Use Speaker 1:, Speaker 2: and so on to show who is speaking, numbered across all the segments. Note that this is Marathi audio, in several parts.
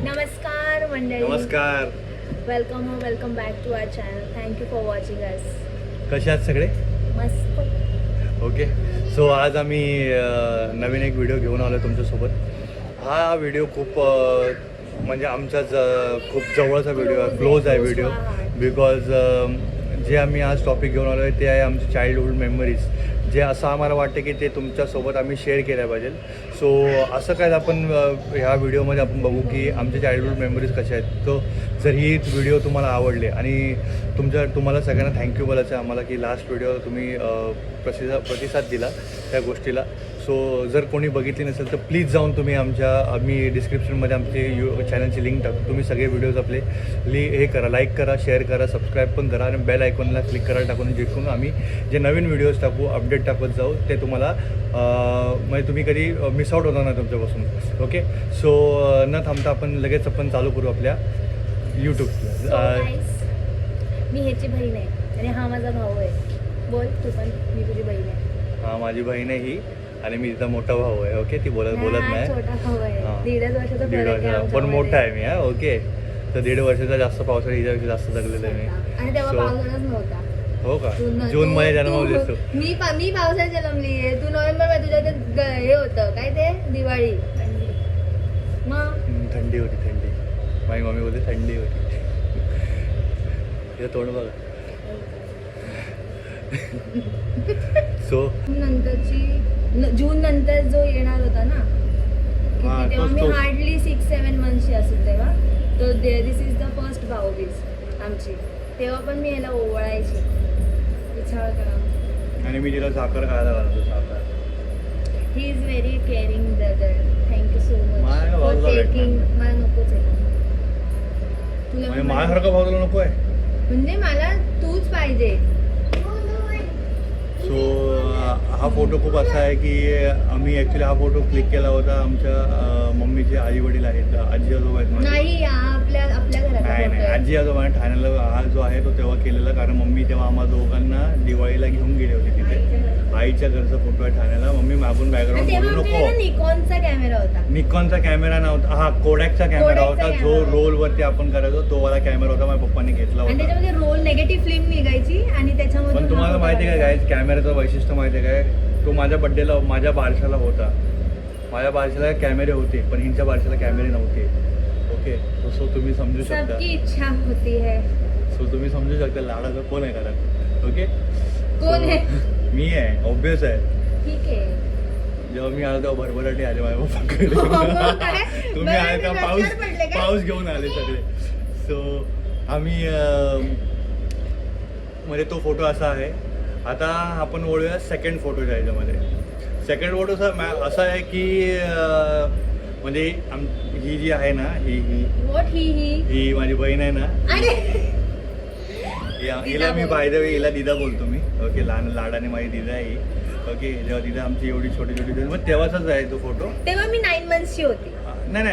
Speaker 1: नमस्कार मंडळी.
Speaker 2: नमस्कार.
Speaker 1: Welcome back to our channel. Thank you for watching us.
Speaker 2: कसे आहात सगळे?
Speaker 1: मस्त.
Speaker 2: ओके. सो आज आम्ही नवीन एक व्हिडिओ घेऊन आलो तुमच्यासोबत. हा व्हिडिओ खूप म्हणजे आमच्या खूप जवळचा व्हिडिओ आहे, क्लोज आहे व्हिडिओ. बिकॉज जे आम्ही आज टॉपिक घेऊन आलो आहे ते आहे आमची चाइल्डहूड मेमरीज, जे असं आम्हाला वाटतं की ते तुमच्यासोबत आम्ही शेअर केल्या पाहिजे. सो असं काय आपण ह्या व्हिडिओमध्ये आपण बघू की आमच्या चाइल्डहूड मेमरीज कशा आहेत. तो जर ही व्हिडिओ तुम्हाला आवडली आणि तुम्हाला सगळ्यांना थँक्यू बोलायचं आहे आम्हाला की लास्ट व्हिडिओ तुम्ही प्रतिसाद दिला त्या गोष्टीला. सो जर कोणी बघितली नसेल तर प्लीज जाऊन तुम्ही आम्ही डिस्क्रिप्शनमध्ये आमचे चॅनलची लिंक टाकू. तुम्ही सगळे व्हिडिओज आपले हे करा, लाईक करा, शेअर करा, सबस्क्राईब पण करा आणि बेल आयकॉनला क्लिक करायला टाकून जिथून आम्ही जे नवीन व्हिडिओज टाकू, अपडेट टाकत जाऊ, ते तुम्हाला म्हणजे तुम्ही कधी मिस आउट होणार नाही तुमच्यापासून. ओके. सो न थांबता आपण लगेच चालू करू आपल्या यूट्यूबला.
Speaker 1: मी ह्याची बहीण आहे आणि हा माझा भाऊ आहे. बोल तू पण. मी तुझी बहीण आहे.
Speaker 2: हा माझी बहीण आहे ही आणि मी तिचा मोठा भाऊ आहे. ओके. ती बोलत नाही.
Speaker 1: छोटा भाऊ आहे. 1.5 वर्षाचा फरक आहे.
Speaker 2: पण मोठा आहे मी. ओके. तर 1.5 वर्षाचा जास्त पावसाळा हिच्यापेक्षा जास्त जगलेलं आहे मी.
Speaker 1: आणि तेव्हा पावसाळाच नव्हता.
Speaker 2: हो का? जून मध्ये जन्मले असतो
Speaker 1: मी पावसाळ्यात जन्मली आहे. तू नोव्हेंबर मध्ये तुझ्या ते हे होतं काय ते दिवाळी. मग
Speaker 2: थंडी होती. माझी मम्मी बोलते थंडी होती. तिचं तोंड बघा. सो
Speaker 1: नंतरची जून नंतर जो येणार होता ना, तेव्हा मी हार्डली 6-7 मंथची असेल तेव्हा. तर दिस इज द फर्स्ट भाऊबीज आमची. तेव्हा पण मी याला ओवळायची, विचार करा.
Speaker 2: आणि मी तिला साखर खायला घालतो. साखर.
Speaker 1: He is very caring brother. Thank you so much for taking. मला नकोच आहे तुला.
Speaker 2: माझ्यासारखा भाऊ तुला नको आहे
Speaker 1: म्हणजे मला तूच पाहिजे.
Speaker 2: सो हा फोटो खूप असा आहे की आम्ही ॲक्च्युली हा फोटो क्लिक केला होता. आमच्या मम्मीचे आई वडील आहेत, आजी आजोबा आहेत.
Speaker 1: नाही आपल्या घरात
Speaker 2: नाही आजी आजोबा ठाण्याला हा जो आहे तो तेव्हा केलेला, कारण मम्मी तेव्हा आम्हा दोघांना दिवाळीला घेऊन गेली होती तिथे. आईच्या घरचा फोटो आहे ठाण्याला. मम्मी मागून बॅकग्राऊंड बोलू नको.
Speaker 1: निकॉनचा कॅमेरा होता.
Speaker 2: निकॉनचा कॅमेरा नव्हता. हा कोडॅकचा कॅमेरा होता जो रोल वरती आपण करायचो. तो वाला कॅमेरा होता. माझ्या पप्पांनी घेतला होता.
Speaker 1: त्याच्यामध्ये रोल निगेटिव्ह फिल्म निघायची आणि त्याच्यामध्ये.
Speaker 2: पण तुम्हाला माहिती आहे काय कॅमेऱ्याचं वैशिष्ट्य माहिती आहे काय? तो माझ्या बड्डेला माझ्या बारशाला होता. माझ्या बारशाला कॅमेरे होते पण हिंच्या बारशाला कॅमेरे नव्हते. ओके. सो तुम्ही समजू शकता.
Speaker 1: सबकी इच्छा होती है.
Speaker 2: सो तुम्ही समजू शकता लाडाचा कोण आहे घरात. ओके.
Speaker 1: कोण आहे?
Speaker 2: मी आहे. ऑब्विस आहे.
Speaker 1: ठीक आहे.
Speaker 2: जेव्हा मी आलो तेव्हा भरभराटी आले माझ्या पप्पाकडे. तुम्ही आले तेव्हा पाऊस घेऊन आले सगळे. सो आम्ही म्हणजे तो फोटो असा आहे. आता आपण वळूया सेकंड फोटोच्या ह्याच्यामध्ये. सेकंड फोटो असा आहे की म्हणजे ही जी आहे ना ही माझी बहीण आहे ना. हिला मी बाय द वे हिला दिदा बोलतो मी. ओके. लहान लाडाने माझी दिदा आहे ही. ओके. जेव्हा दिदा आमची एवढी छोटी मग तेव्हाचाच आहे तो फोटो.
Speaker 1: तेव्हा मी 9 मंथची होती.
Speaker 2: नाही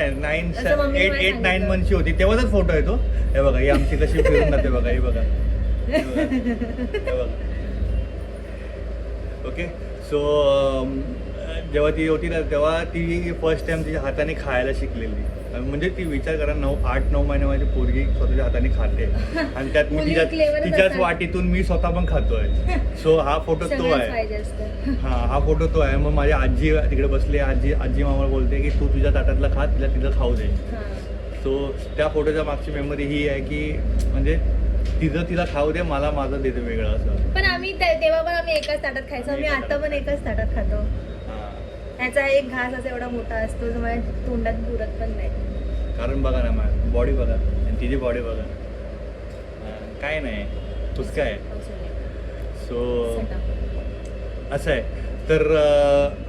Speaker 2: 8-9 मंथची होती तेव्हाचाच फोटो आहे तो. हे बघा ही आमची कशी फिरून जाते बघा. ही बघा. ओके. सो जेव्हा ती होती ना तेव्हा ती फर्स्ट टाइम तिच्या हाताने खायला शिकलेली. म्हणजे ती विचार करा 8-9 महिन्याची पोरगी स्वतःच्या हाताने खाते आणि त्यात मी तिच्याच वाटीतून मी स्वतः पण खातोय. सो हा फोटो तो आहे. हा फोटो तो आहे. मग माझी आजी तिकडे बसली. आजी मामा बोलते की तू तुझ्या ताटातला खा, तिला खाऊ दे. सो त्या फोटोच्या मागची मेमरी ही आहे की म्हणजे तिला खाऊ दे, मला माझं देते वेगळं असं.
Speaker 1: पण आम्ही तेव्हा पण आम्ही एकाच ताटात खायचो. आम्ही आता पण एकाच ताटात खातो. त्याचा एक घास असा एवढा मोठा असतो जो माझ्या तोंडात पुरत पण नाही.
Speaker 2: कारण बघा ना माझी बॉडी बघा आणि तिची बॉडी बघा. काय नाही तुझ काय. सो असं आहे. तर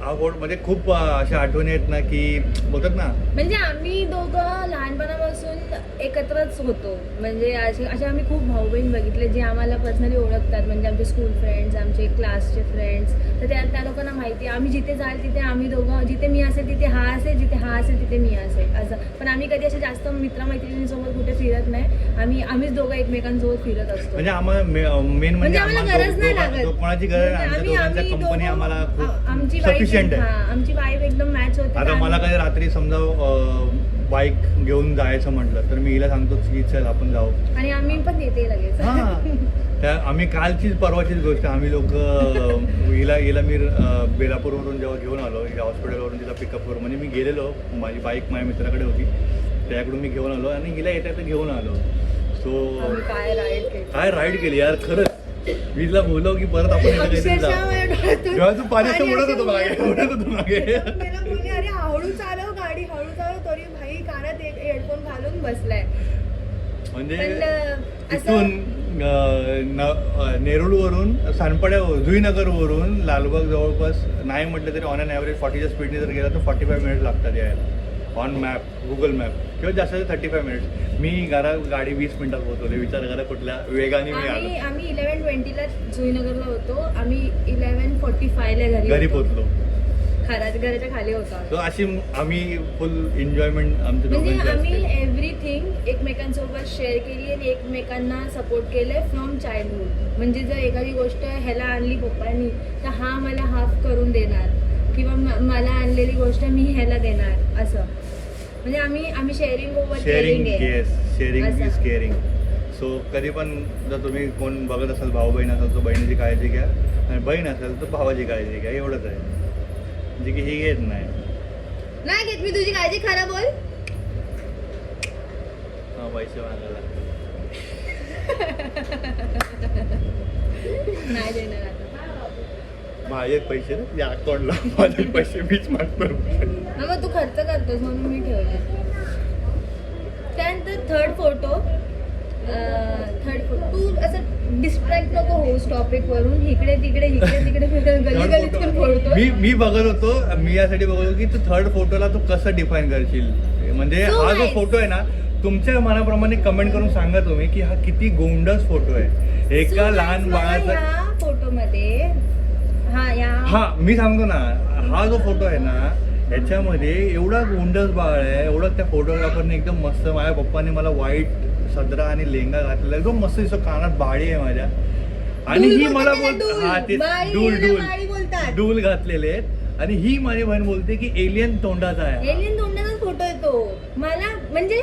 Speaker 2: हा फोटो म्हणजे खूप अशा आठवणी आहेत ना की बोलतात ना
Speaker 1: म्हणजे आम्ही दोघं लहानपणापासून एकत्रच होतो. म्हणजे असे आम्ही खूप भाऊ बहीण बघितले जे आम्हाला पर्सनली ओळखतात. म्हणजे आमचे स्कूल फ्रेंड्स, आमचे क्लासचे फ्रेंड्स. तर त्या लोकांना माहिती आहे आम्ही जिथे जाईल तिथे आम्ही दोघं, जिथे मी असेल तिथे हा असेल, जिथे हा असेल तिथे मी असेल असं. पण आम्ही कधी असे जास्त मित्रमैत्रिणींसोबत कुठे फिरत नाही. आम्हीच दोघं एकमेकांसोबत फिरत असतो.
Speaker 2: म्हणजे आम्हाला मेन म्हणजे
Speaker 1: आम्हाला गरज नाही लागत.
Speaker 2: कोणाची गरज नाही. कंपनी आम्हाला
Speaker 1: आमची वाईफ एकदम मॅच होते.
Speaker 2: आता मला काही रात्री समजा बाईक घेऊन जायचं म्हटलं तर मी हिला सांगतो की चल आपण जाऊ.
Speaker 1: आणि आम्ही पण येते लगेच.
Speaker 2: हां त्या आम्ही कालचीच परवाचीच गोष्ट आम्ही लोक हिला मी बेलापूरवरून जेव्हा घेऊन आलो हॉस्पिटलवरून तिला पिकअप करून म्हणजे मी गेलेलो माझी बाईक माझ्या मित्राकडे होती त्याकडून मी घेऊन आलो आणि हिला येता येता घेऊन आलो. सो
Speaker 1: आम्ही
Speaker 2: काय राईड केली यार खरंच. मी तिला बोललो की परत आपण जेव्हा तू पाण्याचं उडत होतो मागे
Speaker 1: अरे हळू चालव गाडी हळू चालव तरी भाई कानात एक हेडफोन घालून बसलाय.
Speaker 2: म्हणजे
Speaker 1: पण
Speaker 2: तिथून नेरुळवरून सानपाड्यावर जुईनगरवरून लालबाग जवळपास नाही म्हटलं तरी ऑन अन ॲव्हरेज 40च्या स्पीडने जर गेला तर 45 मिनिट्स लागतात यायला ऑन मॅप गुगल मॅप किंवा जास्त 35 मिनिट्स. मी गाडी 20 मिनिटात पोहोचवले. विचार करा कुठल्या वेगाने मी आलो.
Speaker 1: आम्ही 11:20ला जुईनगरला होतो. आम्ही 11:45ला घरी
Speaker 2: पोहोचलो.
Speaker 1: घराच्या खाली होतो.
Speaker 2: तर अशी आम्ही फुल एन्जॉयमेंट आमच्या
Speaker 1: म्हणजे आम्ही एव्हरीथिंग एकमेकांसोबत शेअर केली आणि एकमेकांना सपोर्ट केले फ्रॉम चाइल्डहुड. म्हणजे जर एखादी गोष्ट ह्याला आणली पप्पांनी तर हा मला हाफ करून देणार किंवा मला आणलेली गोष्ट मी ह्याला देणार असं. म्हणजे आम्ही sharing over
Speaker 2: sharing is caring. So कधी पण जर तुम्ही कोण बघत असाल भाऊ बहीण असाल तर बहिणीची काळजी घ्या आणि बहीण असेल तर भावाची काळजी घ्या एवढंच आहे. म्हणजे की ही घेत नाही
Speaker 1: घेत मी तुझी काळजी खरं बोल.
Speaker 2: हा पैसे मागायला
Speaker 1: नाही देणार आता.
Speaker 2: माझे पैसे ना या अकाउंटला माझे पैसे मीच मागतो.
Speaker 1: मग तू खर्च करतोस म्हणून मी ठेवले. त्यानंतर थर्ड फोटो तू असं डिस्ट्रॅक्ट नको होऊस टॉपिक वरून इकडे तिकडे गलीतून फोडतो.
Speaker 2: मी बघत होतो मी यासाठी बघत होतो की तू थर्ड फोटोला तू कसं डिफाईन करशील. म्हणजे हा जो फोटो आहे ना तुमच्या मनाप्रमाणे कमेंट करून सांगा तुम्ही की हा किती गोंडस फोटो आहे. एका लहान बाळाचा
Speaker 1: फोटो मध्ये
Speaker 2: हा मी सांगतो ना हा जो फोटो आहे ना याच्यामध्ये एवढा गोंडस बाळ आहे. एवढं त्या फोटोग्राफरने एकदम मस्त माझ्या पप्पाने मला व्हाईट सदरा आणि लेंगा घातलेला एकदम मस्त दिसतो. कानात बाळी आहे माझ्या आणि ही मला बोलते हा ते डूल घातलेले आहेत आणि ही माझी बहीण बोलते की एलियन तोंडाचा आहे.
Speaker 1: एलियन तोंडाचाच फोटो येतो मला. म्हणजे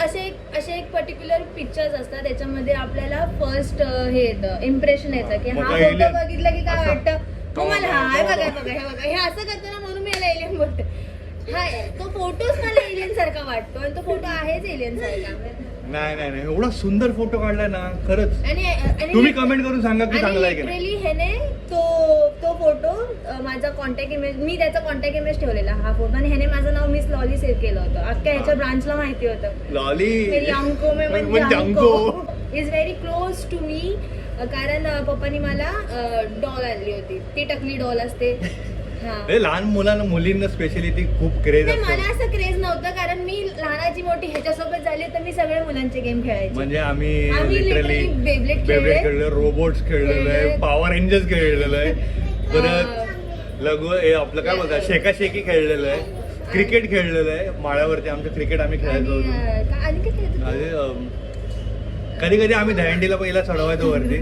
Speaker 1: असे एक पर्टिक्युलर पिक्चर्स असतात त्याच्यामध्ये आपल्याला फर्स्ट हे येतं इम्प्रेशन येतं की हा फोटो बघितलं की काय वाटतं मला हे बघा हे असं करतो ना म्हणून मी याला एलियन बोलते. हा तो फोटोच मला एलियन सारखा वाटतो आणि तो फोटो आहेच एलियन सारखा.
Speaker 2: नाही एवढा सुंदर फोटो काढलाय ना खरंच.
Speaker 1: आणि
Speaker 2: तुम्ही कमेंट करून सांगा की चांगला आहे की नाही.
Speaker 1: ह्याने तो फोटो माझा कॉन्टॅक्ट इमेज मी त्याचा कॉन्टॅक्ट इमेज ठेवलेला हा फोटो आणि ह्याने माझं नाव मिस लॉली सेव्ह केलं होतं. अख्ख्या ह्याच्या ब्रांचला माहिती होतं
Speaker 2: लॉली
Speaker 1: अंको is very close to me. कारण पप्पानी मला डॉल आणली होती. ती टकली डॉल असते.
Speaker 2: लहान मुलींना स्पेशली ती खूप क्रेज असते.
Speaker 1: मला असं क्रेज नव्हतं कारण मी लहानाची मोठी ह्याच्यासोबत झाली तर मी सगळे मुलांचे गेम खेळायचे.
Speaker 2: म्हणजे आम्ही लिटरली बेब्लेड खेळलो रोबोट्स खेळलेलो आहे पॉवर रेंजर्स खेळलेलो आहे परत आपलं काय बोलतात शेकाशेकी खेळलेलं आहे क्रिकेट खेळलेलं आहे माळ्यावरती आमचं क्रिकेट आम्ही खेळायचो. कधी कधी आम्ही दहंडीला पहिला चढवायचो वरती.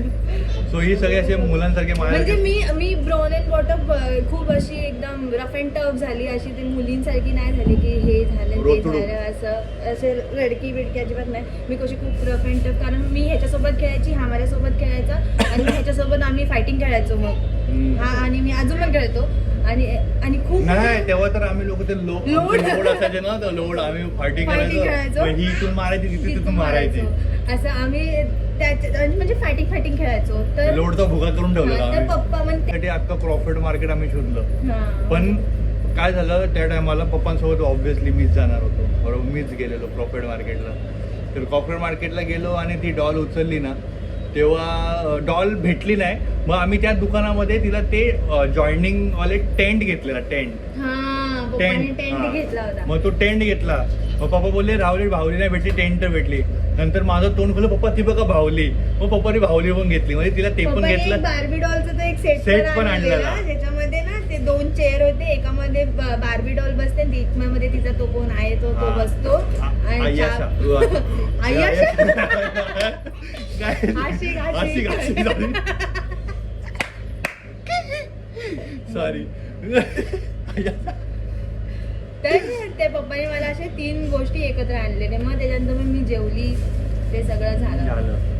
Speaker 2: सो ही सगळी असे मुलांसारखे
Speaker 1: म्हणजे मी ब्राऊन अँड बॉटम खूप अशी एकदम रफ अँड टफ झाली अशी ती मुलींसारखी नाही झाली की हे झालं ते झालं असं रडकी बिडकी अजिबात नाही. मी कशी खूप रफ अँड टफ कारण मी ह्याच्यासोबत खेळायची हा माझ्यासोबत खेळायचा आणि ह्याच्यासोबत आम्ही फायटिंग खेळायचो मग हा आणि मी अजून पण खेळतो आणि खूप
Speaker 2: नाही तेव्हा तर आम्ही लोक ते लोड असायचे ना तर लोड आम्ही फायटिंग करायचो. ही इथून मारायची तिथून मारायची
Speaker 1: असं आम्ही म्हणजे फायटिंग खेळायचो. तर
Speaker 2: लोडचा भुगा करून ठेवलेला.
Speaker 1: तर पप्पा म्हणते
Speaker 2: अख्खं क्रॉफर्ड मार्केट आम्ही शोधलं पण काय झालं त्या टायमाला पप्पांसोबत ऑब्व्हियसली मीच जाणार होतो बरोबर. मीच गेलेलो क्रॉफर्ड मार्केटला. तर क्रॉफर्ड मार्केटला गेलो आणि ती डॉल उचलली ना तेव्हा डॉल भेटली नाही. मग आम्ही त्या दुकानामध्ये तिला ते जॉईनिंग वाले टेंट घेतलेला टेंट
Speaker 1: घेतला होता.
Speaker 2: मग तो टेंट घेतला. मग पप्पा बोलले रावली भावली नाही भेटली टेंट तर भेटली. नंतर माझं तोंड खोलं पप्पा ती बघा भावली. मग पप्पाने भावली पण घेतली म्हणजे तिला ते पण घेतलं.
Speaker 1: बार्बी डॉलचा तो एक सेट पण आणलेला ज्याच्यामध्ये ना ते 2 चेअर होते. एकामध्ये बार्बी डॉल बसते आणि एकामध्ये तिचा तो कोण आहे तो बसतो.
Speaker 2: सॉरी
Speaker 1: तर ते पप्पाने मला असे असे 3 गोष्टी एकत्र आणलेले. मग त्याच्यानंतर मग मी जेवली, ते सगळं झालं.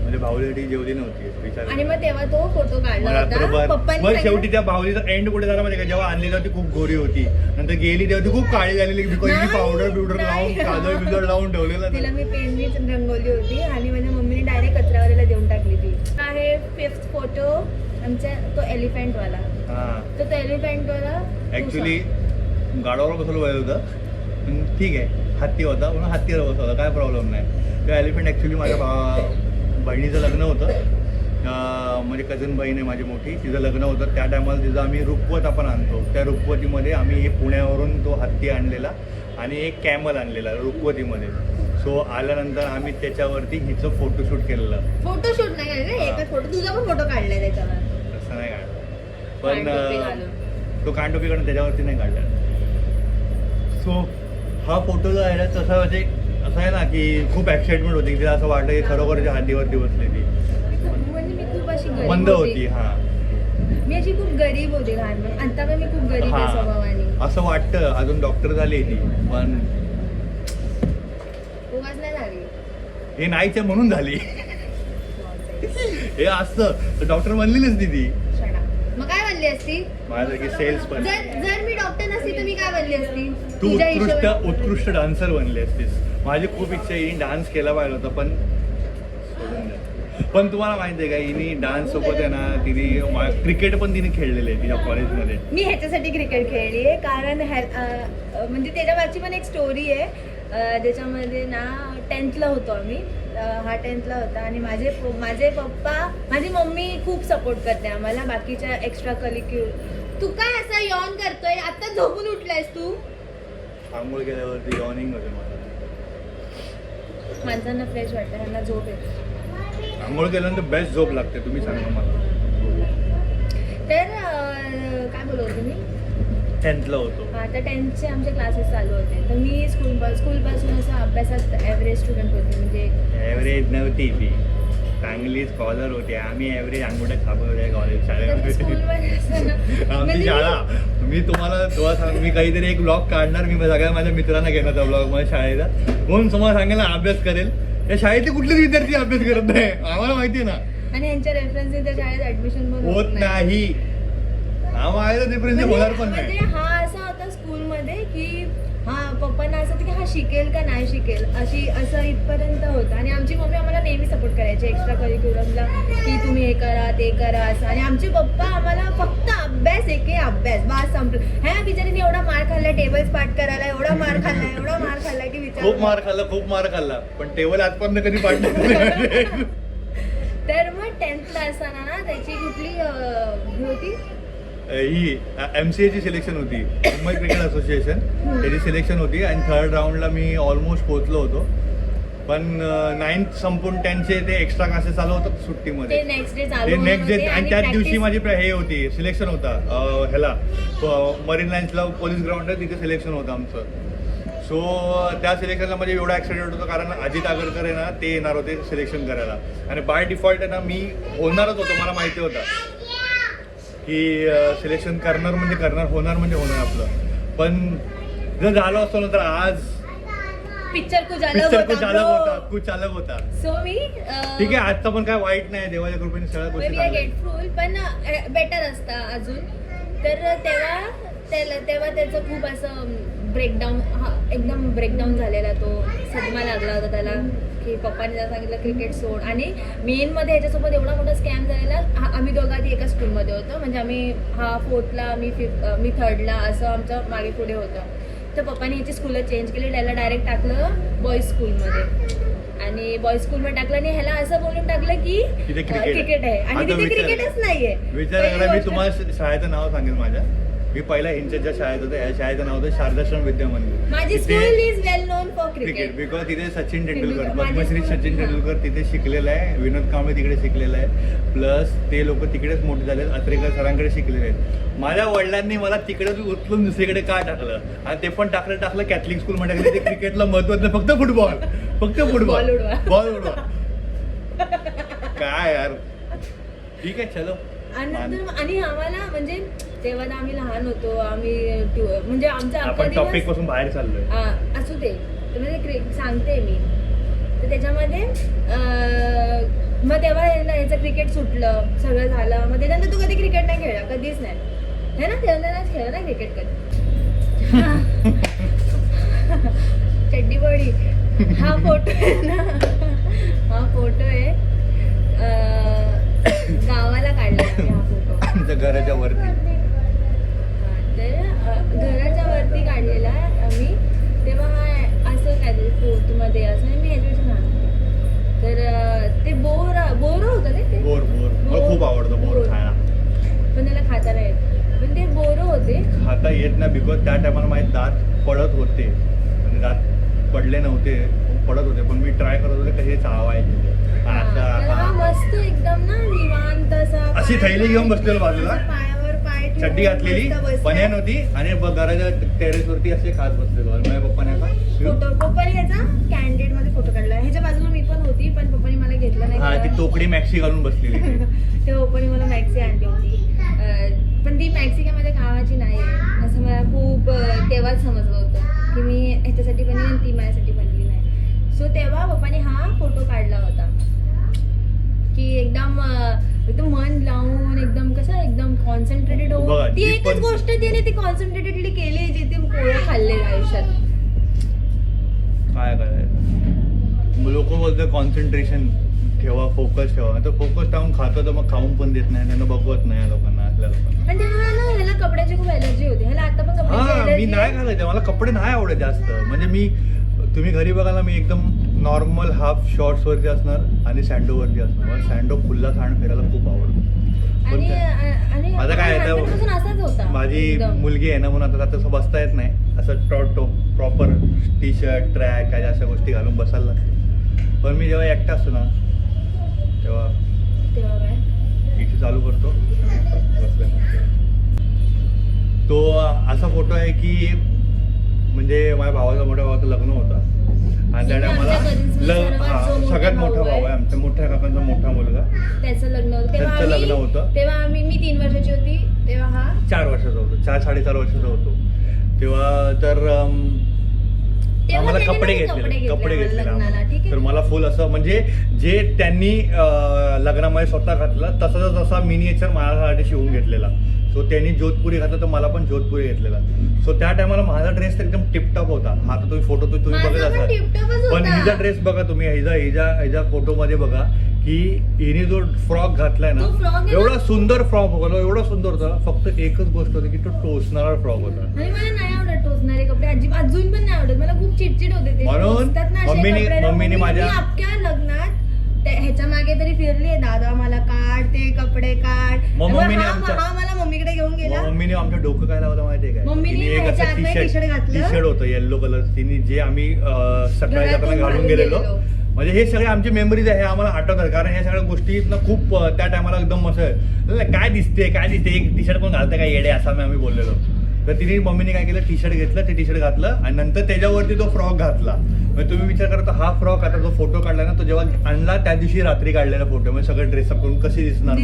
Speaker 2: म्हणजे भाऊलीसाठी जेवली नव्हती विचार.
Speaker 1: आणि मग तेव्हा तो फोटो काढला होता पप्पांनी.
Speaker 2: मग शेवटी त्या भाऊलीचा एंड कुठे झाला म्हणजे का, जेव्हा आणली तेव्हा ती खूप गोरी होती, नंतर गेली तेव्हा ती खूप काळी झालेली, बिकॉज पावडर बिवडर लावून काजळ बिजळ लावून ठेवलेलं.
Speaker 1: तिला मी पेननीच रंगवली होती आणि माझ्या मम्मीने डायरेक्ट कचऱ्यावाल्याला देऊन टाकली ती. आहे 5th फोटो आमच्या, तो एलिफंट वाला. तर तो एलिफंट वाला
Speaker 2: ऍक्च्युली गाडावर बसवलं पाहिजे होतं, पण ठीक आहे, हत्ती होता म्हणून हत्तीवर बसवला, काय प्रॉब्लेम नाही. तो एलिफंट ऍक्च्युली माझ्या बहिणीचं लग्न होतं, म्हणजे कझन बहीण आहे माझी मोठी, तिचं लग्न होतं. त्या टायमाला तिचं आम्ही रुखवत आपण आणतो, त्या रुखवतीमध्ये आम्ही हे पुण्यावरून तो हत्ती आणलेला आणि एक कॅमल आणलेला रुखवतीमध्ये. सो आल्यानंतर आम्ही त्याच्यावरती हिचं फोटोशूट केलेलं.
Speaker 1: फोटोशूट नाही काढलं, एकच फोटो. तुझा पण फोटो काढलाय त्याच्यावर.
Speaker 2: तसं नाही काढलं, पण तो कानटोपी काढून त्याच्यावरती नाही काढला. सो हा फोटो जो आहे ना, तसा म्हणजे असं आहे ना की खूप एक्साइटमेंट होती, तिला असं वाटलं की खरोखरच्या हातीवरती बसली ती.
Speaker 1: म्हणजे मी खूप अशी
Speaker 2: मंद होती. हा,
Speaker 1: मी अशी खूप गरीब होते लहानपणी. आता पण मी खूप गरीब आहे स्वभावाने.
Speaker 2: असं वाटतं. अजून डॉक्टर झाली ती, पण
Speaker 1: उगाच नाही झाली.
Speaker 2: हे नाहीच आहे म्हणून झाली. हे असतं डॉक्टर बनली नसती ती.
Speaker 1: मग काय बनली असती?
Speaker 2: माझ्यासारखी सेल्स पण.
Speaker 1: जर मी डॉक्टर नसती तर मी काय बनली असती?
Speaker 2: तू उत्कृष्ट डान्सर बनली असतीस. माझी खूप इच्छा आहे, डान्स केला पाहिजे होता, पण सोडून द्या. पण तुम्हाला माहिती आहे का, हिने डान्स सोबत आहे ना, तिने क्रिकेट पण तिने खेळलेले आहे तिच्या कॉलेजमध्ये.
Speaker 1: मी ह्याच्यासाठी क्रिकेट खेळली आहे कारण म्हणजे त्याच्यावरची पण एक स्टोरी आहे. ज्याच्यामध्ये ना 10thला होतो आम्ही, हा 10thला होता आणि माझे पप्पा, माझी मम्मी खूप सपोर्ट करते आम्हाला बाकीच्या एक्स्ट्रा करिक्युलर. तू काय असं यॉन करतोय? आता झोपून उठलायस तू?
Speaker 2: आंघोळ केल्यावरती यॉर्निंग होते मला.
Speaker 1: माणसांना फ्रेश वाटतं, त्यांना झोप येते.
Speaker 2: आंघोळ केल्यानंतर बेस्ट झोप लागते. तुम्ही सांगा मला.
Speaker 1: तर काय बोलत होते मी?
Speaker 2: 10thला होतो.
Speaker 1: हा, तर 10thचे आमचे क्लासेस चालू होते. तर मी स्कूलपासून असं अभ्यासात ॲव्हरेज स्टुडंट होते. म्हणजे
Speaker 2: ॲव्हरेज नव्हती ती, चांगली स्कॉलर होते. आम्ही ॲव्हरेज अंगुठ्या छापत होते कॉलेज शाळेमध्ये. आमची शाळा, मी तुम्हाला सांग, मी काहीतरी एक ब्लॉग काढणार, मी सगळ्या माझ्या मित्रांना घेणार त्या ब्लॉग माझ्या शाळेचा. कोण तुम्हाला सांगेल ना अभ्यास करेल, त्या शाळेतले कुठलेच विद्यार्थी अभ्यास करत नाही, आम्हाला माहिती आहे ना.
Speaker 1: आणि यांच्या रेफरन्सने त्या शाळेत ऍडमिशन पण
Speaker 2: होत नाही. आम्हाला रेफरन्स होणार पण नाही.
Speaker 1: म्हणजे हा असा होता स्कूलमध्ये की हा पप्पांना असं होतं की हा शिकेल का नाही शिकेल, असं इथपर्यंत होतं. आणि आमची मम्मी आम्हाला नेहमी सपोर्ट करायची एक्स्ट्रा करिक्युलमला, की तुम्ही हे करा ते करा असं. आणि आमचे पप्पा आम्हाला फक्त अभ्यास, अभ्यास, बास संपलं. ह्या बिचारीने एवढा मार खाल्ला टेबल्स पाठ करायला, एवढा मार खाल्ला की विचार.
Speaker 2: खूप मार खाल्ला पण टेबल आजपर्यंत कधी पाठ नाही.
Speaker 1: तर मग 10thला असताना ना त्याची कुठली ही होती,
Speaker 2: ही MCA ची सिलेक्शन होती, मुंबई क्रिकेट असोसिएशन, त्याची सिलेक्शन होती. आणि 3rd राऊंडला मी ऑलमोस्ट पोहोचलो होतो, पण 9th संपून 10चे ते एक्स्ट्रा क्लासेस चालू होतात सुट्टीमध्ये.
Speaker 1: ते नेक्स्ट डे
Speaker 2: आणि त्याच दिवशी माझी हे होती, सिलेक्शन होता ह्याला मरीन लाईन्सला पोलीस ग्राउंड आहे, तिथे सिलेक्शन होतं आमचं. सो त्या सिलेक्शनला म्हणजे एवढा एक्साइटेड होतो कारण अजित आगरकर आहे ना, ते येणार होते सिलेक्शन करायला. आणि बाय डिफॉल्ट आहे ना मी होणारच होतो, मला माहिती होतं की सिलेक्शन करणार होणार आपलं. पण जर झालं असतो ना तर आज
Speaker 1: पिक्चर कुछ
Speaker 2: अलग होता.
Speaker 1: सो मी
Speaker 2: ठीक आहे, आजचा पण काय वाईट नाही, देवाच्या कृपेने सगळ्या गोष्टी
Speaker 1: गेटफुल, पण बेटर असता अजून. तर तेव्हा त्याचं खूप असं ब्रेकडाऊन, एकदम ब्रेकडाऊन झालेला, तो सदमा लागला होता त्याला की पप्पाने जर सांगितलं क्रिकेट सोड. आणि मेनमध्ये ह्याच्यासोबत एवढा मोठा स्कॅम झालेला. आम्ही दोघं आधी एका स्कूलमध्ये होतो, म्हणजे आम्ही 4thला, मी 3rdला, असं आमचं मागे पुढे होतं. तर पप्पाने ह्याची स्कूल चेंज केली, त्याला डायरेक्ट टाकलं बॉईज स्कूलमध्ये. आणि बॉईज स्कूलमध्ये टाकलं आणि ह्याला असं बोलून टाकलं की क्रिकेट आहे, आणि तिथे क्रिकेटच नाहीये.
Speaker 2: विचार करा, मी तुम्हाला शाळेचं नाव सांगेल माझ्या. मी पहिला ह्यांच्या ज्या शाळेत होतं, या शाळेचं नाव होतं शारदाश्रम विद्या मंदिर.
Speaker 1: माझी school is well non for cricket,
Speaker 2: because तिथे सचिन तेंडुलकर, पद्मश्री सचिन तेंडुलकर तिथे शिकलेला आहे, विनोद कांबळे तिकडे शिकलेला आहे, प्लस ते लोक तिकडेच मोठे झाले, अत्रेकर सरांकडे शिकलेले आहेत. माझ्या वडिलांनी मला तिकडे उचलून दुसरीकडे का टाकलं, आणि ते पण टाकलं कॅथलिक स्कूलमध्ये टाकलं. ते क्रिकेटला महत्व नाही, फक्त फुटबॉल बॉल उडवा. काय यार, ठीक आहे चलो.
Speaker 1: आणि नंतर आणि आम्हाला म्हणजे तेव्हा ना आम्ही लहान होतो, आम्ही म्हणजे आमचा अख्खा
Speaker 2: आपण टॉपिक
Speaker 1: दिवस
Speaker 2: पासून बाहेर चाललोय.
Speaker 1: असू दे, तर म्हणजे सांगते मी. तर त्याच्यामध्ये मग तेव्हा याचं क्रिकेट सुटलं, सगळं झालं. मग त्याच्यानंतर तू कधी क्रिकेट नाही खेळला? कधीच नाही है ना? त्यानंतर खेळला ना क्रिकेट कधी? चड्डी बडी. हा फोटो आहे ना, हा फोटो आहे गावाला काढला आम्ही हा फोटो.
Speaker 2: आमच्या घराच्या वरती.
Speaker 1: तर घराच्या वरती काढलेला आम्ही. तेव्हा हा असं काहीतरी फोर्थमध्ये असं मी ह्याच्यापेक्षा लहान होते. तर ते बोर होतं ते
Speaker 2: बोर मला खूप आवडतं बोर खायला.
Speaker 1: पण त्याला खाता नाही येत. पण ते बोर होते,
Speaker 2: खाता येत नाही बिकॉज त्या टायमाला माझे दात पडत होते. म्हणजे दात पडले नव्हते, पडत होते. पण मी ट्राय करत होते कसे चावायचे.
Speaker 1: मस्त एकदम ना निवांत
Speaker 2: अशी थैली घेऊन बसलेलो बाजूला,
Speaker 1: पायावर पाय ठेवून
Speaker 2: चड्डी घातलेली, बनियान होती आणि घराच्या टेरेस वरती असे खात बसलेलो. आणि माझ्या पप्पाने
Speaker 1: पप्पाने ह्याचा कॅन्डिडेट मध्ये फोटो काढला. ह्याच्या बाजूला मी पण होती, पण पप्पाने मला घेतलं नाही.
Speaker 2: हा, ती तोकडी मॅक्सी घालून बसलेली.
Speaker 1: तेव्हा पप्पाने मला मॅक्सी आणली होती. पण ती मॅक्सी काय माझ्या गावाची नाही आहे असं मला खूप तेव्हाच समजलं होतं की मी ह्याच्यासाठी बनली आणि ती माझ्यासाठी बनली नाही. सो तेव्हा पप्पाने हा फोटो काढला होता की एकदम मन लावून एकदम कसं एकदम कॉन्सन्ट्रेटेड होऊन. ती एकच गोष्ट तिने ती कॉन्सन्ट्रेटेडली केली जिथे पोळं खाल्ले आयुष्यात.
Speaker 2: काय करायचं, लोक बोलतात कॉन्सन्ट्रेशन ठेवा, फोकस ठेवा. तर फोकस ठेवून खातो तर मग खाऊन पण देत नाही, त्यांना बघवत नाही लोकांना, आपल्या लोकांना.
Speaker 1: आणि तेव्हा ना ह्याला कपड्याची खूप एलर्जी होती. ह्याला आता पण कपड्याची
Speaker 2: मी नाही घालायचे, मला कपडे नाही आवडत जास्त. म्हणजे मी तुम्ही घरी बघायला मी एकदम नॉर्मल हाफ शॉर्ट्स वरती असणार आणि सँडो वरती असणार. मला सँडो खुल्ला सांड फिरायला खूप आवडतो.
Speaker 1: माझं
Speaker 2: काय आहे, माझी मुलगी आहे ना म्हणून आता तसं बसता येत नाही. असं प्रॉपर टी शर्ट ट्रॅक काय अशा गोष्टी घालून बसायला लागते. पण मी जेव्हा एकटा असतो ना तेव्हा इथे चालू करतो तो असा फोटो आहे की म्हणजे माझ्या भावाचा मोठ्या भावाचं लग्न होतं आणि त्या टायमाला सगळ्यात मोठा भाऊ आहे आमच्या, मोठ्या काकांचा मोठा मुलगा,
Speaker 1: त्याचं लग्न
Speaker 2: होतं.
Speaker 1: तेव्हा मी 3 वर्षाची होती. तेव्हा हा
Speaker 2: 4 वर्षाचा होतो, 4-4.5 वर्षाचा होतो तेव्हा. तर आम्हाला कपडे घेतले तर मला फुल असं म्हणजे जे त्यांनी लग्नामध्ये स्वतः घातलं तसा मिनिएचर माझ्यासाठी शिवून घेतलेला. सो त्यांनी जोधपुरी घातला तर मला पण जोधपुरी घेतलेला. सो त्या टायमाला माझा ड्रेस तर एकदम टिपटॉप होता. हा तर तुम्ही फोटो तुम्ही बघत असाल, पण हिचा ड्रेस बघा तुम्ही, हिच्या फोटो मध्ये बघा की हिने जो फ्रॉक घातलाय ना, एवढा सुंदर फ्रॉक होता, एवढा सुंदर होता. फक्त एकच गोष्ट होती की तो टोचणारा फ्रॉक होता.
Speaker 1: आणि मला नाही आवडत टोचणारे कपडे, अजिबात अजून पण नाही आवडत. मला खूप चिडचिड होते ते.
Speaker 2: म्हणून मम्मीने माझ्या
Speaker 1: अख्ख्या लग्नात ह्याच्या मागे तरी फिरली, दादा मला काढ ते कपडे काढ. मला मम्मीकडे घेऊन गेला.
Speaker 2: मम्मीने आमचं डोकं काय लावलं माहितीये का,
Speaker 1: मम्मीने
Speaker 2: टी शर्ट होतं येल्लो कलर, तिने जे आम्ही सकाळी जाताना घालून गेलेलो. म्हणजे हे सगळे आमचे मेमरीज आहे, हे आम्हाला आठवतात. कारण ह्या सगळ्या गोष्टी खूप त्या टायमाला एकदम असं काय दिसते एक टी शर्ट कोण घालतं काय येडे असं आम्ही बोललेलो. तर तिने मम्मीने काय केलं, टी शर्ट घेतलं, ते टी शर्ट घातलं आणि नंतर त्याच्यावरती तो फ्रॉक घातला. म्हणजे तुम्ही विचार करता हा फ्रॉक आता जो फोटो काढला ना, तो जेव्हा आणला त्या दिवशी रात्री काढलेला फोटो, म्हणजे सगळं ड्रेसअप करून कशी दिसणार.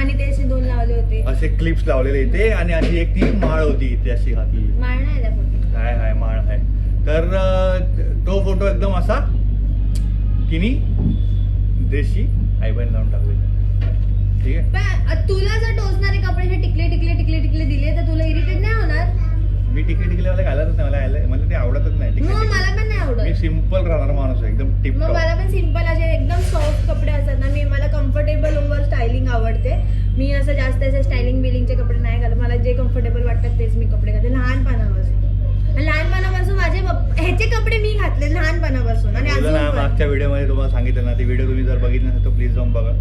Speaker 1: आणि ते असे 2 लावले होते, असे
Speaker 2: क्लिप्स लावलेले इथे आणि अशी एक ती माळ होती इथे अशी घातली.
Speaker 1: माळ नाही त्या फोटो,
Speaker 2: हाय माळ आहे. तर तो फोटो एकदम असा तिने ड्रेसची आईबाईन लावून टाकली. ठीक आहे,
Speaker 1: तुला जर टोचणारे कपडे टिकले दिले तर तुला इरिटेट नाही होणार?
Speaker 2: मी टिकले वाले घालतच नाही, मला ते आवडतच नाही.
Speaker 1: मला पण नाही आवडत.
Speaker 2: मी सिम्पल राहणार माणूस आहे, एकदम टिप.
Speaker 1: मला पण सिम्पल असे एकदम सॉफ्ट कपडे असतात ना, मला कम्फर्टेबल ओव्हर स्टायलिंग आवडते. मी असं जास्त असे स्टायलिंग बिलिंगचे कपडे नाही घालत. मला जे कम्फर्टेबल वाटतात तेच मी कपडे घालते लहानपणापासून. माझे ह्याचे कपडे मी घातले लहानपणापासून. आणि
Speaker 2: मागच्या व्हिडिओमध्ये तुम्हाला सांगितलं ना, ती व्हिडिओ तुम्ही जर बघितली नसेल तर प्लीज जाऊन बघा.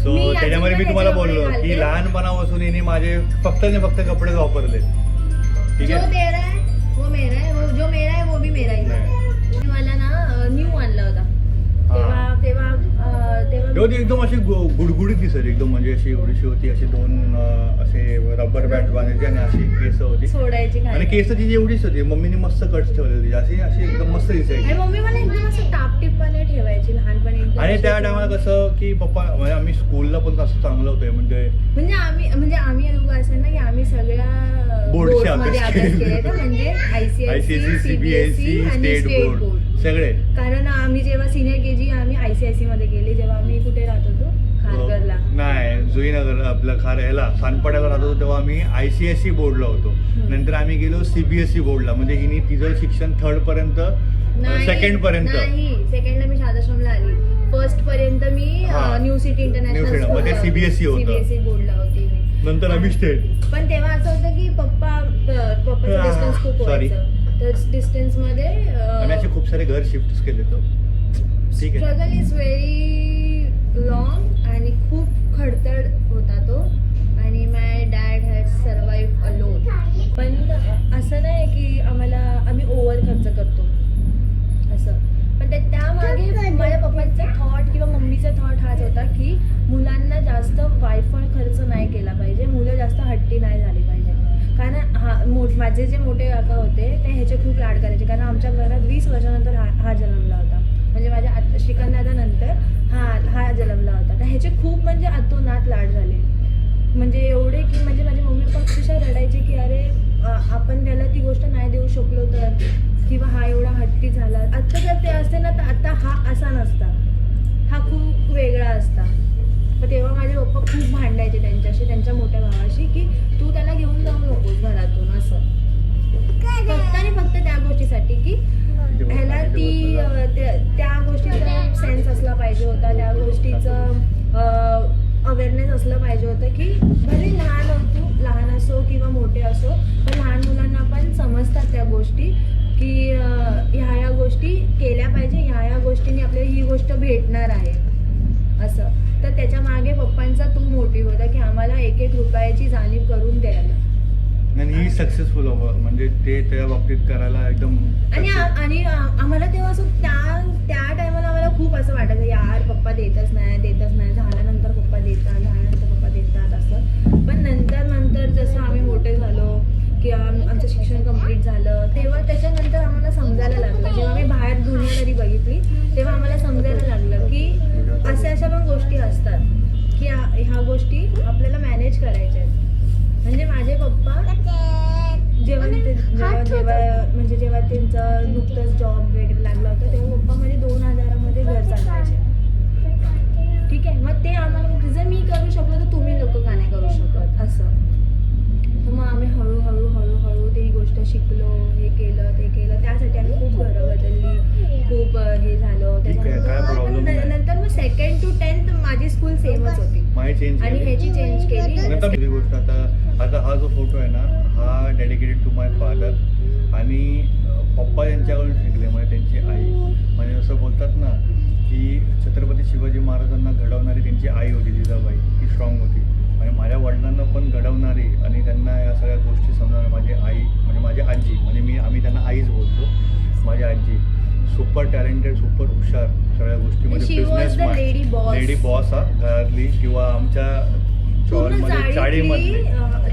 Speaker 2: सो त्याच्यामध्ये मी तुम्हाला बोललो की लहानपणापासून हिने माझे फक्त कपडे वापरले. ठीक आहे,
Speaker 1: जो तेरा है वो मेरा है, जो मेरा है वो भी मेरा ही है. मला ना न्यू आणला होता तेव्हा
Speaker 2: एकदम अशी गुडगुडीत दिसत एकदम, म्हणजे अशी एवढीशी होती, अशी 2 असे रबर बँड बांधायचे आणि अशी केस होती
Speaker 1: सोडायची
Speaker 2: आणि केस तिची एवढीच होती. मम्मीने मस्त कट्स ठेवलेली अशी एकदम मस्त दिसायची.
Speaker 1: मम्मी मला एकदम असं टापटीपणे ठेवायची लहानपणी.
Speaker 2: आणि त्या टायमाला कसं की पप्पा म्हणजे आम्ही स्कूलला पण असं चांगलं होतं
Speaker 1: म्हणजे आम्ही लोक असं ना की आम्ही सगळ्या
Speaker 2: बोर्डचे
Speaker 1: बोर्डमध्ये
Speaker 2: अभ्यास
Speaker 1: अभ्यास
Speaker 2: केले.
Speaker 1: केले ना, म्हणजे
Speaker 2: ICSE,
Speaker 1: CBSE आणि
Speaker 2: स्टेट
Speaker 1: स्टेट
Speaker 2: बोर्ड
Speaker 1: बोर्ड.
Speaker 2: सगळे.
Speaker 1: कारण आम्ही जेव्हा सिनियर केजी आम्ही ICSE मध्ये गेले, जेव्हा आम्ही कुठे राहत होतो खारघरला.
Speaker 2: नाही, जुईनगर आपलं ह्याला सानपाड्याला राहत होतो तेव्हा आम्ही ICSE बोर्डला होतो. नंतर आम्ही गेलो CBSE बोर्डला, म्हणजे हिने तिचं शिक्षण 3rd पर्यंत सेकंड पर्यंत.
Speaker 1: नाही, सेकंडला मी शादाश्रमला आली. फर्स्ट पर्यंत मी
Speaker 2: हा.
Speaker 1: New city
Speaker 2: new city,
Speaker 1: international
Speaker 2: मग ते CBSE होतं.
Speaker 1: CBSE बोर्डला होती मी.
Speaker 2: नंतर आम्ही स्टेट.
Speaker 1: पण तेव्हा असं होतं की पप्पाचं
Speaker 2: हा,
Speaker 1: डिस्टन्स खूप
Speaker 2: sorry.
Speaker 1: व्हायचं. तर डिस्टन्स मध्ये
Speaker 2: आम्ही असे खूप सारे घर शिफ्ट केले तो. ठीक आहे.
Speaker 1: स्ट्रगल इज व्हेरी लॉंग आणि खूप खडतर होता तो. आणि माय डॅड हॅड सर्वाइव्ह अलोन. पण असं नाही की आम्ही ओव्हर खर्च करतो असं. पण त्यामागे माझ्या पप्पाचा थॉट किंवा मम्मीचा थॉट हाच होता की मुलांना जास्त वायफळ खर्च नाही केला पाहिजे, मुलं जास्त हट्टी नाही झाली पाहिजे. कारण माझे जे मोठे काका होते ते ह्याचे खूप लाड करायचे. कारण आमच्या घरात 20 वर्षानंतर हा जन्मला होता. म्हणजे माझ्या श्रीकांतदादानंतर हा जन्मला होता. तर ह्याचे खूप म्हणजे अतोनात लाड झाले. म्हणजे एवढे की म्हणजे माझी मम्मी पण अक्षरशः रडायचे की अरे आपण त्याला ती गोष्ट नाही देऊ शकलो तर, किंवा हा एवढा हट्टी झाला. आत्ता जर ते असते ना तर आता हा असा नसता, हा खूप वेगळा असता. मग तेव्हा माझे पप्पा खूप भांडायचे त्यांच्याशी, त्यांच्या मोठ्या भावाशी, की तू त्याला घेऊन जाऊ नकोस घरातून असं. फक्त आणि फक्त त्या गोष्टीसाठी की ह्याला त्या गोष्टीचा सेन्स असला पाहिजे होता, त्या गोष्टीचं अवेअरनेस असलं पाहिजे होतं की भले लहान असो किंवा मोठे असो, पण लहान मुलांना पण समजतात त्या गोष्टी की ह्या गोष्टी केल्या पाहिजे, ह्या गोष्टींनी आपल्याला ही गोष्ट भेटणार आहे असं. तर त्याच्या मागे पप्पांचा तो मोटिव्ह होता की आम्हाला 1-1 रुपयाची जाणीव करून द्यायला.
Speaker 2: आणि ही सक्सेसफुल हवं, म्हणजे ते त्या बाबतीत करायला एकदम.
Speaker 1: आणि आम्हाला तेव्हा असं त्या टायमाला आम्हाला खूप असं वाटायचं यार पप्पा देतच नाही, झाल्यानंतर पप्पा देतात असं. पण नंतर जसं आम्ही मोठे झालो की आमचं शिक्षण कंप्लीट झालं, तेव्हा त्याच्यानंतर आम्हाला समजायला लागलं. जेव्हा मी बाहेर दुनियादारी बघितली तेव्हा आम्हाला समजायला लागलं की अशा पण गोष्टी असतात की ह्या गोष्टी आपल्याला मॅनेज करायच्या आहेत. म्हणजे माझे पप्पा जेव्हा त्यांचं नुकतंच जॉब वगैरे लागला होता तेव्हा पप्पा म्हणजे 2000 मध्ये घर चालवायचे. ठीक आहे, मग ते आम्हाला जर मी करू शकलो तर तुम्ही लोक का नाही करू शकत असं. तर मग आम्ही हळूहळू ती गोष्ट शिकलो, हे केलं ते केलं. त्यासाठी आम्ही खूप घरं बदलली, खूप हे झालं. नंतर मग 2nd to 10th माझी स्कूल सेमच होती आणि ह्याची चेंज केली.
Speaker 2: गोष्ट आता हा जो फोटो आहे ना, हा डेडिकेटेड टू माय फादर. आणि पप्पा यांच्याकडून शिकले, म्हणजे त्यांची आई. म्हणजे असं बोलतात ना की छत्रपती शिवाजी महाराजांना घडवणारी त्यांची आई होती जिजाबाई, ती स्ट्रॉंग होती. आणि माझ्या वडिलांना पण घडवणारी आणि त्यांना या सगळ्या गोष्टी समजणारी माझी आई, म्हणजे माझी आजी. म्हणजे आम्ही त्यांना आईच बोलतो. माझी आजी सुपर टॅलेंटेड, सुपर हुशार सगळ्या गोष्टीमध्ये. बिझनेस लेडी बॉस हा घरातली, किंवा आमच्या चाळीमधली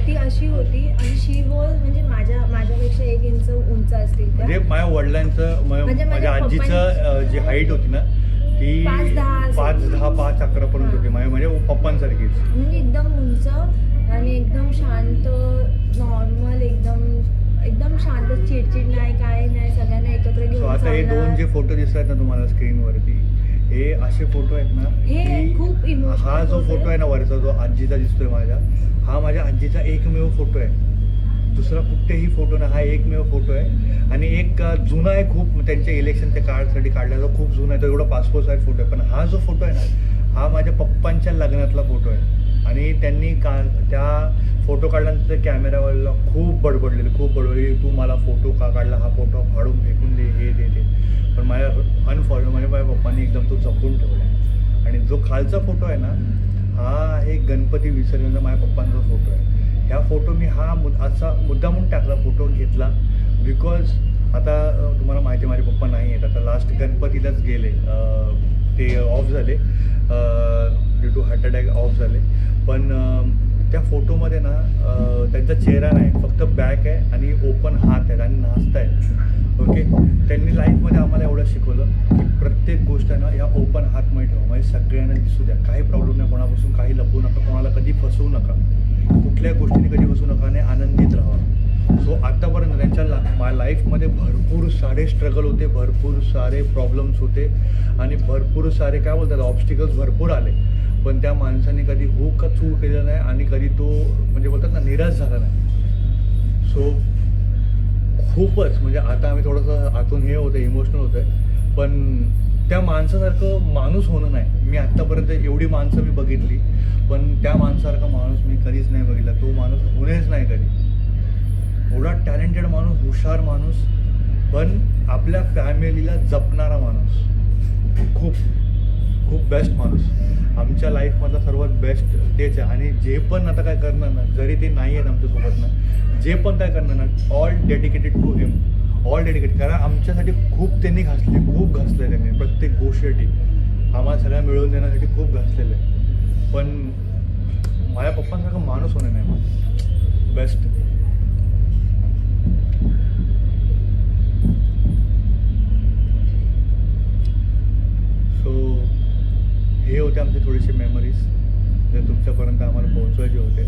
Speaker 1: ती अशी होती. आणि शी वॉज म्हणजे माझ्यापेक्षा 1 इंच उंच असतील.
Speaker 2: म्हणजे माझ्या वडिलांचं माझ्या आजीचं जी हाईट होती ना ती 5'10", 5'11" होती. म्हणजे पप्पांसारखीच.
Speaker 1: म्हणजे एकदम उंच आणि एकदम शांत, नॉर्मल, एकदम शांत, चिडचिड नाही, काय नाही, सगळ्यांना एकत्र घेऊन.
Speaker 2: आता हे 2 जे फोटो दिसत आहेत ना तुम्हाला स्क्रीनवरती, हे असे फोटो आहेत ना की हा जो फोटो आहे ना वरचा, जो आजीचा दिसतोय माझ्या, हा माझ्या आजीचा एकमेव फोटो आहे. दुसरा कुठेही फोटो नाही, हा एकमेव फोटो आहे. आणि एक जुना आहे खूप, त्यांच्या इलेक्शनच्या काळासाठी काढलेला खूप जुना आहे, तो एवढा पासपोर्ट साईज फोटो आहे. पण हा जो फोटो आहे ना, हा माझ्या पप्पांच्या लग्नातला फोटो आहे. आणि त्यांनी त्या फोटो काढल्यानंतर कॅमेरावाला खूप बडबडली, तू मला फोटो का काढला, हा फोटो फाडून फेकून दे, हे दे ते. पण माझ्या म्हणजे माझ्या पप्पांनी एकदम तो जपून ठेवला. आणि जो खालचा फोटो आहे ना, हा आहे गणपती विसर्जनचा माझ्या पप्पांचा फोटो आहे. ह्या फोटो मी असा मुद्दामून टाकला, फोटो घेतला बिकॉज आता तुम्हाला माहिती आहे माझे पप्पा नाही आहेत. आता लास्ट गणपतीलाच गेले, ते ऑफ झाले due to heart attack off झाले. पण त्या फोटोमध्ये ना त्यांचा चेहरा नाही, फक्त बॅक आहे आणि ओपन हात आहेत आणि नाचत आहेत. ओके. त्यांनी लाईफमध्ये आम्हाला एवढं शिकवलं की प्रत्येक गोष्ट ना या ओपन हातमध्ये ठेवा, म्हणजे सगळ्यांना दिसू द्या, काही प्रॉब्लेम नाही, कोणापासून काही लपवू नका, कोणाला कधी फसवू नका, कुठल्या गोष्टीने कधी फसवू नका आणि आनंदित राहा. सो आत्तापर्यंत त्यांच्या लाईफमध्ये भरपूर सारे स्ट्रगल होते, भरपूर सारे प्रॉब्लेम्स होते आणि भरपूर सारे काय बोलतात ऑब्स्टिकल्स भरपूर आले, पण त्या माणसाने कधी हो का चूक केलं नाही आणि कधी तो म्हणजे बोलतात ना निराश झाला नाही. सो खूपच म्हणजे आता आम्ही थोडंसं आतून हे होतं, इमोशनल होतं आहे, पण त्या माणसासारखं माणूस होणं नाही. मी आत्तापर्यंत एवढी माणसं मी बघितली, पण त्या माणसासारखा माणूस मी कधीच नाही बघितला, तो माणूस होणेच नाही कधी. एवढा टॅलेंटेड माणूस, हुशार माणूस, पण आपल्या फॅमिलीला जपणारा माणूस, खूप खूप बेस्ट माणूस. आमच्या लाईफमधला सर्वात बेस्ट तेच आहे. आणि जे पण आता काय करणार ना, जरी ते नाही आहेत आमच्यासोबत ना, जे पण काय करणार ना, all dedicated to him, all dedicated. कारण आमच्यासाठी खूप त्यांनी घासले, खूप घासले त्यांनी प्रत्येक गोष्टीसाठी, आम्हाला सगळ्या मिळवून देण्यासाठी खूप घासलेलं आहे. पण माझ्या पप्पांसारखं माणूस होणे नाही, बेस्ट. सो हे होते आमचे थोडेसे मेमरीज जे तुमच्यापर्यंत आम्हाला पोहोचवायचे होते.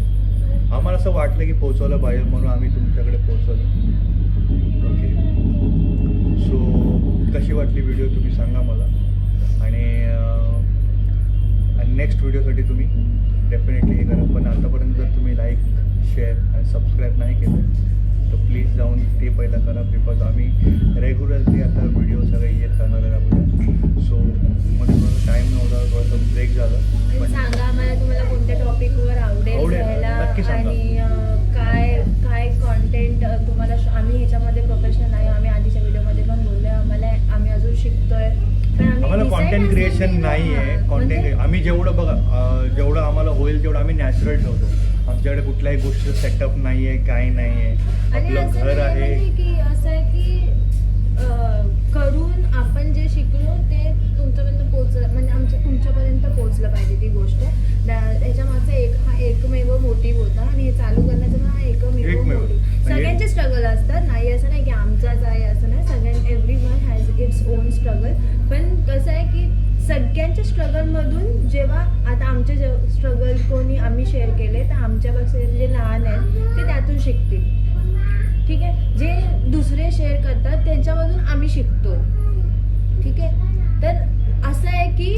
Speaker 2: आम्हाला असं वाटलं की पोहोचवलं पाहिजे म्हणून आम्ही तुमच्याकडे पोहोचवलं. ओके. सो कशी वाटली व्हिडिओ तुम्ही सांगा मला. आणि नेक्स्ट व्हिडिओसाठी तुम्ही डेफिनेटली हे करा. पण आतापर्यंत जर तुम्ही लाईक, शेअर आणि सबस्क्राईब नाही केलं तर प्लीज जाऊन ते पहिला करा, बिकॉज आम्ही रेग्युलरली आता व्हिडिओ सगळे येत राहणार आहे आपल्या. सो मध्ये थोडा टाईम नव्हता, थोडासा ब्रेक झाला.
Speaker 1: आणि सांगा आम्हाला तुम्हाला कोणत्या टॉपिकवर आवडेल घ्यायला
Speaker 2: नक्की सांगा.
Speaker 1: आणि काय कॉन्टेंट तुम्हाला आम्ही ह्याच्यामध्ये प्रोफेशनल नाही, आम्ही आधीच्या व्हिडिओमध्ये पण बोललोय, आम्ही अजून शिकतोय, पण
Speaker 2: आम्हाला कॉन्टेंट क्रिएशन नाही आहे. कॉन्टेंट आम्ही जेवढं बघा, जेवढं आम्हाला होईल तेवढं आम्ही नॅचरल ठेवतो. आमच्याकडे कुठल्याही गोष्टीचं सेटअप नाही आहे, काही नाही आहे, आपलं घर आहे.
Speaker 1: की असं आहे की करून आपण जे शिकलो ते तुमच्यापर्यंत पोहोचलं, म्हणजे तुमच्यापर्यंत पोहोचलं पाहिजे ती गोष्ट. त्याच्या मागचा हा एकमेव मोटिव्ह होता आणि हे चालू करण्याचा पण हा एकमेव मोटिव्ह. सगळ्यांचे स्ट्रगल असतात, नाही असं नाही की आमचाच आहे असं नाही, every one has its own struggle. पण कसं आहे की सगळ्यांच्या स्ट्रगलमधून जेव्हा आता आमचे स्ट्रगल कोणी आम्ही शेअर केले तर आमच्यापेक्षा जे लहान आहेत ते त्यातून शिकतील. ठीक आहे, जे दुसरे शेअर करतात त्यांच्यामधून आम्ही शिकतो. ठीक आहे, तर असं आहे की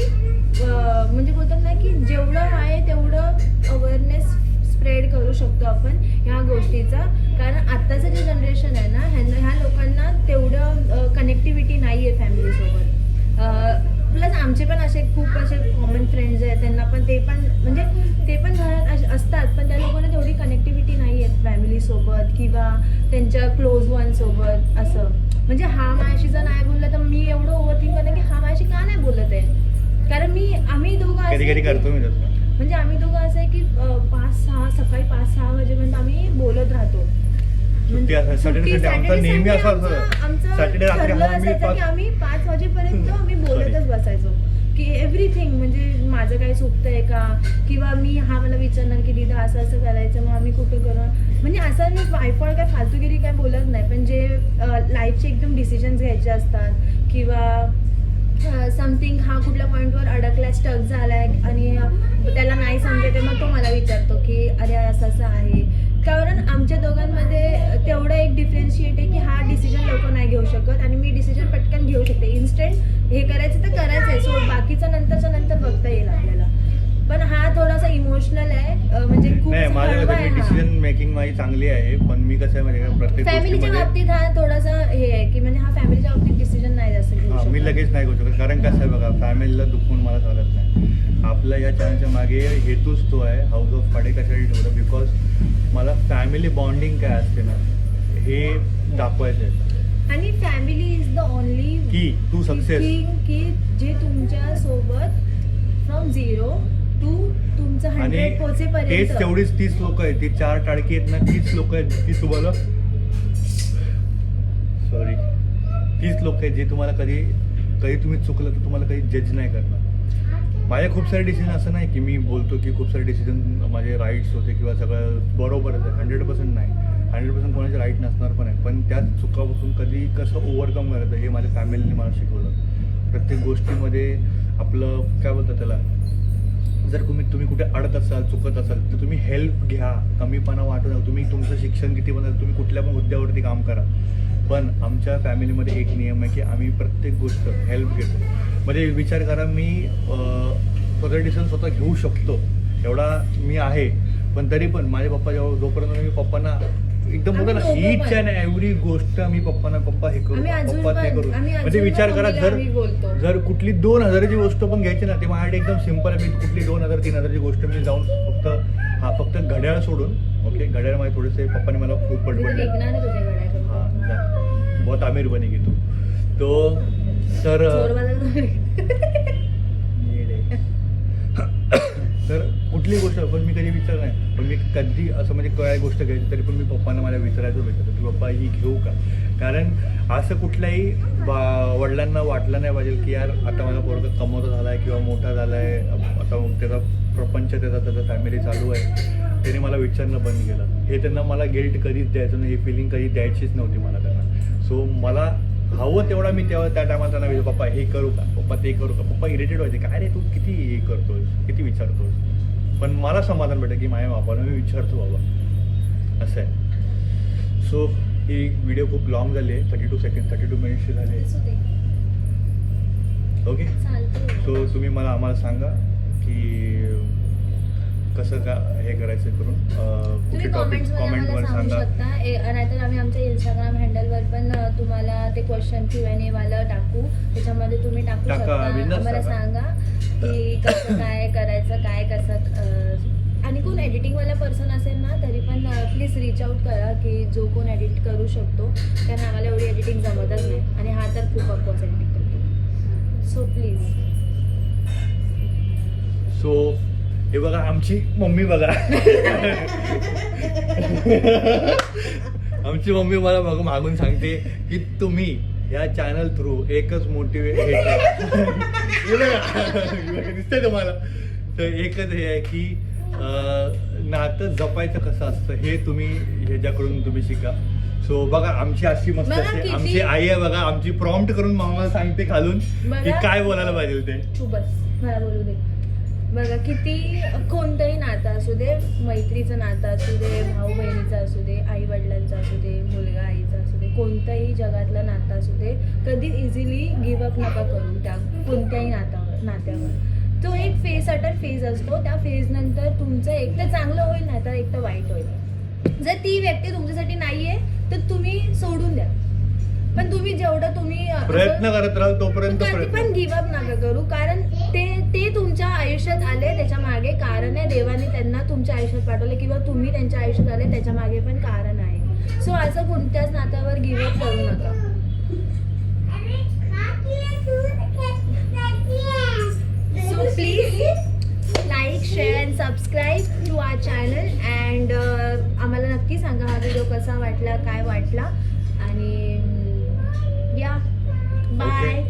Speaker 1: म्हणजे बोलतात ना की जेवढं आहे तेवढं अवेअरनेस स्प्रेड करू शकतो आपण ह्या गोष्टीचा. कारण आत्ताचं जे जनरेशन आहे ना, ह्या लोकांना तेवढं कनेक्टिव्हिटी नाही आहे फॅमिलीसोबत. प्लस आमचे पण असे खूप असे कॉमन फ्रेंड्स आहेत, त्यांना पण ते पण घरात असतात, पण त्या लोकांना तेवढी कनेक्टिव्हिटी नाही आहे फॅमिलीसोबत किंवा त्यांच्या क्लोज वनसोबत. असं म्हणजे हा माझ्याशी जर नाही बोलला तर मी एवढं ओव्हरथिंक करते की हा माझ्याशी का नाही बोलत आहे. कारण आम्ही दोघं
Speaker 2: करतो मी तसं.
Speaker 1: म्हणजे आम्ही दोघं असं आहे की 5-6 सकाळी 5-6 वाजेपर्यंत आम्ही बोलत राहतो.
Speaker 2: सॅटर्डे आमचं नेहमी असं
Speaker 1: आमचं
Speaker 2: सॅटर्डे रात्री
Speaker 1: ठरलं असायचं की आम्ही 5 वाजेपर्यंत आम्ही बोलतच बसायचो की एव्हरीथिंग, म्हणजे माझं काही चुकतंय का, किंवा हा मला विचारणार की दीदा असं असं करायचं मग आम्ही कुठं करू. म्हणजे असं मी वायफळ काय फालतूगिरी काय बोलत नाही, पण जे लाईफचे एकदम डिसिजन्स घ्यायचे असतात किंवा समथिंग हा कुठल्या पॉईंटवर अडकलाय, स्टक झालाय आणि त्याला नाही समजते, मग तो मला विचारतो की अरे असं असं आहे. कारण आमच्या दोघांमध्ये तेवढं एक डिफरन्शिएट आहे की हा डिसिजन लवकर नाही घेऊ शकत आणि मी डिसिजन पटकन घेऊ शकते. इन्स्टंट हे करायचं तर करायचं आहे, सो बाकीचं नंतरच्या नंतर बघता येईल आपल्याला. पण हा थोडासा इमोशनल आहे, म्हणजे खूप
Speaker 2: माझ्याकडे डिसिजन मेकिंग माझी चांगली आहे, पण मी कसं आहे म्हणजे प्रत्येक
Speaker 1: फॅमिलीच्या बाबतीत हा थोडासा हे आहे की म्हणजे हा फॅमिलीच्या बाबतीत डिसिजन नाही जास्त घेऊ शकत.
Speaker 2: मी लगेच नाही घेऊ शकत, कारण कसं आहे बघा, फॅमिलीला दुखवून मला चालत नाही. आपल्या या चॅनलच्या मागे हेतूच तो आहे, हाऊस ऑफ पाडे कशासाठी ठेवलं, बिकॉज मला फॅमिली बॉन्डिंग काय असते ना हे दाखवायचं आहे. आणि
Speaker 1: फॅमिली इज द ओनली
Speaker 2: की टू सक्सेस
Speaker 1: की जे तुमच्या सोबत फ्रॉम 0 to तुमचं 100 पोहोचेपर्यंत.
Speaker 2: तेच तेवढीच 30 लोक आहेत, ती 4 टाळकी आहेत ना, 30 लोक आहेत ती तुम्हाला सॉरी 30 लोक आहेत जे तुम्हाला कधी तुम्ही चुकलं तर तुम्हाला काही जज नाही करणार. माझे खूप सारे डिसिजन असं नाही की मी बोलतो की खूप सारे डिसिजन माझे राईट्स होते किंवा सगळं बरोबरच आहे, 100% नाही. 100% कोणाचे राईट नसणार पण आहे, पण त्या चुकापासून कधी कसं ओव्हरकम करायचं हे माझ्या फॅमिलीने मला शिकवलं. प्रत्येक गोष्टीमध्ये आपलं काय बोलतात त्याला, जर तुम्ही कुठे अडत असाल, चुकत असाल तर तुम्ही हेल्प घ्या, कमीपणा वाटू नका. तुम्ही तुमचं शिक्षण किती पण असेल, तुम्ही कुठल्या पण हुद्द्यावरती काम करा, पण आमच्या फॅमिलीमध्ये एक नियम आहे की आम्ही प्रत्येक गोष्ट हेल्प घेतो. म्हणजे विचार करा, मी स्वतः डिसिजन स्वतः घेऊ शकतो एवढा मी आहे, पण तरी पण माझे पप्पा जोपर्यंत मी पप्पांना एकदम बोलतो ना ईच अँड एव्हरी गोष्ट मी पप्पांना पप्पा हे करू, पप्पा ते करू. म्हणजे विचार करा, जर कुठली 2000ची गोष्ट पण घ्यायची ना, ते माझ्यासाठी एकदम सिम्पल आहे. मी कुठली 2000-3000ची गोष्ट मी जाऊन फक्त घड्याळ सोडून, ओके घड्याळ माझे थोडेसे पप्पाने मला खूप पडपडले, हां बहुत आमिर बनी की तो तर कुठली गोष्ट पण मी कधी विचार नाही, पण मी कधी असं म्हणजे काय गोष्ट घ्यायची तरी पण मी पप्पांना माझ्या विचारायचं की पप्पा ही घेऊ का. कारण असं कुठल्याही वडिलांना वाटलं नाही पाहिजे की यार आता माझा पोरगा कमवता झाला आहे किंवा मोठा झाला आहे, आता त्याचा प्रपंच त्याचा फॅमिली चालू आहे, त्याने मला विचारणं बंद केलं. हे त्यांना मला गिल्ट कधीच द्यायचं नाही, ही फिलिंग कधी द्यायचीच नव्हती मला त्यांना. सो मला हवं तेवढा मी तेव्हा त्या टायमाला त्यांना विचार, पप्पा हे करू का, पप्पा ते करू का. पप्पा इरिटेट व्हायचे, काय रे तू किती हे करतोस, किती विचारतोस, पण मला समाधान भेटतं की माझ्या बापाला मी विचारतो बाबा, असं आहे. सो ही व्हिडिओ खूप लॉंग झाली आहे, 32 मिनिट्सची झाली आहे. ओके, सो तुम्ही आम्हाला सांगा की कसं का हे करायचं करून, कुठे टॉपिक कॉमेंटवर सांगा.
Speaker 1: नाहीतर आम्ही आमच्या इंस्टाग्राम हँडलवर पण तुम्हाला ते क्वेश्चन Q&A वालं टाकू, त्याच्यामध्ये तुम्ही टाकू शकता. आम्हाला सांगा की कसं काय करायचं, काय कसं. आणि कोण एडिटिंगवाला पर्सन असेल ना तरी पण प्लीज रीच आउट करा की जो कोण एडिट करू शकतो, कारण आम्हाला एवढी एडिटिंग जमतच नाही आणि हा तर खूप अपॉज एडिटिंग करतो. So please.
Speaker 2: सो हे बघा आमची मम्मी बघा आमची मम्मी मला मागून सांगते की तुम्ही या चॅनल थ्रू एकच मोटिवेट दिसतंय तुम्हाला, तर एकच हे आहे की नातं जपायचं कसं असतं हे तुम्ही ह्याच्याकडून तुम्ही शिका. सो बघा आमची अशी मस्त असते, आमची आई आहे बघा, आमची प्रॉम्प्ट करून मामाला सांगते खालून की काय बोलायला पाहिजे ते.
Speaker 1: मला बोलू दे. बघा किती कोणतंही नातं असू दे, मैत्रीचं नातं असू दे, भाऊ बहिणीचं असू दे, आई वडिलांचं असू दे, मुलगा आईचं असू दे, कोणतंही जगातलं नातं असू दे, कधी इझिली गिव्हअप नका करू त्या कोणत्याही नात्यावर. तो एक फेज असतो, त्या फेज नंतर तुमचं एक तर चांगलं होईल नाही तर एक तर वाईट होईल. जर ती व्यक्ती तुमच्यासाठी नाहीये तर तुम्ही सोडून द्या, पण तुम्ही जेवढं तुम्ही
Speaker 2: प्रयत्न करत राहाल तोपर्यंत
Speaker 1: पण गिव्हअप नका करू, कारण ते तुमच्या आयुष्यात आले त्याच्या मागे कारण आहे. देवाने त्यांना तुमच्या आयुष्यात पाठवले किंवा तुम्ही त्यांच्या आयुष्यात आले त्याच्या मागे पण कारण आहे. सो असं कोणत्याच नात्यावर गिव्हअप करू नका. So please like, share and subscribe to our channel and आम्हाला नक्की सांगा हा व्हिडिओ कसा वाटला, काय वाटला. आणि या बाय.